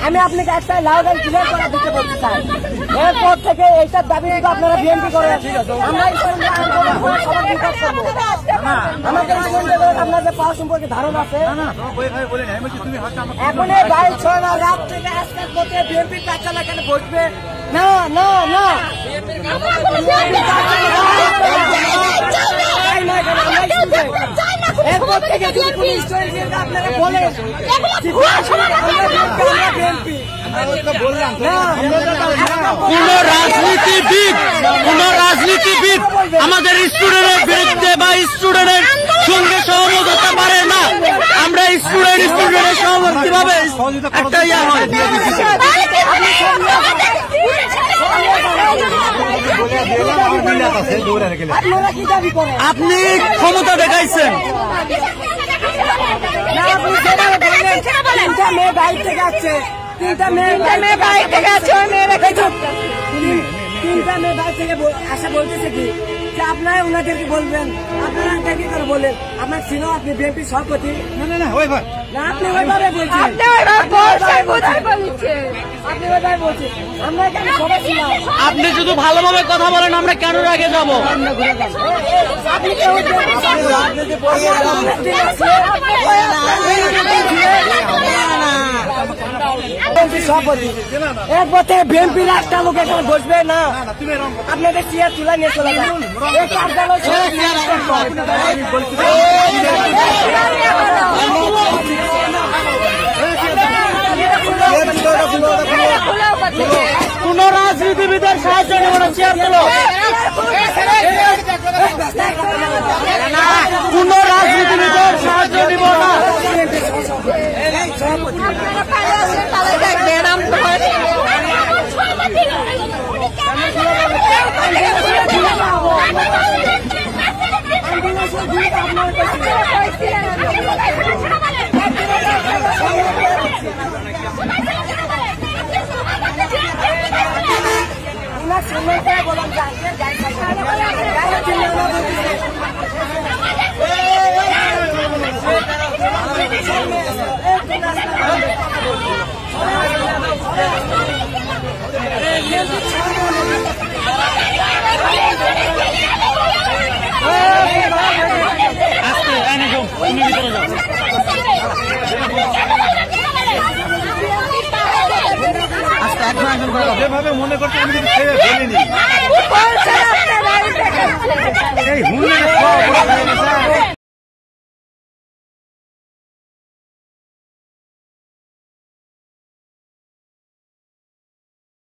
আমি আপনাকে একটা লাউড অ্যান্ড ক্লিয়ার করে দিতে বলতে চাই, এরপর থেকে এইটার দাবি কিন্তু আপনারা বিএনপি করে আমরা সবার বিকাশ করবো। আমাদের আপনাদের পাওয়ার সম্পর্কে ধারণা আছে। এখন এই বাইক ছয় না রাত থেকে আজকের মধ্যে বিএনপি কার্যালয় এখানে বসবে না না না এরপর থেকে আপনারা বলেন কোন রাজনীতিবিদ আমাদের স্টুডেন্টের বিরুদ্ধে বা স্টুডেন্টের সঙ্গে সহমত হতে পারে না। আমরা স্টুডেন্টের সহমত ভাবে একটা ইয়া হয়। আপনি ক্ষমতা দেখাইছেন, তিনটা মেয়ে বাইক থেকে আসছে, তিনটা মেয়ে বাইক থেকে আসছে, তিনটা মেয়ে বাইক থেকে আসা বলতেছে কি যে আপনারা ওনাদেরকে বলবেন, আপনারা কি করে বলেন আপনার ছিল আপনি বিএনপি সভাপতি। না আপনি ওইভাবে বলছেন, আমরা এখানে সবাই ছিলাম। আপনি শুধু ভালোভাবে কথা বলেন, আমরা কেন আগে যাবো? সভাপতি এরপর থেকে বিএনপির একটা লোক এখানে বসবে না, আপনাদের চেয়ার তুলে নিয়ে চলে যান। কোন রাজনীতিবিদের সাহায্য নেব না, চেয়ার তুলো। কোন রাজনীতিবিদের সাহায্য নিব না। যেভাবে মনে করছে আমি কিন্তু খেয়ে বলিনি।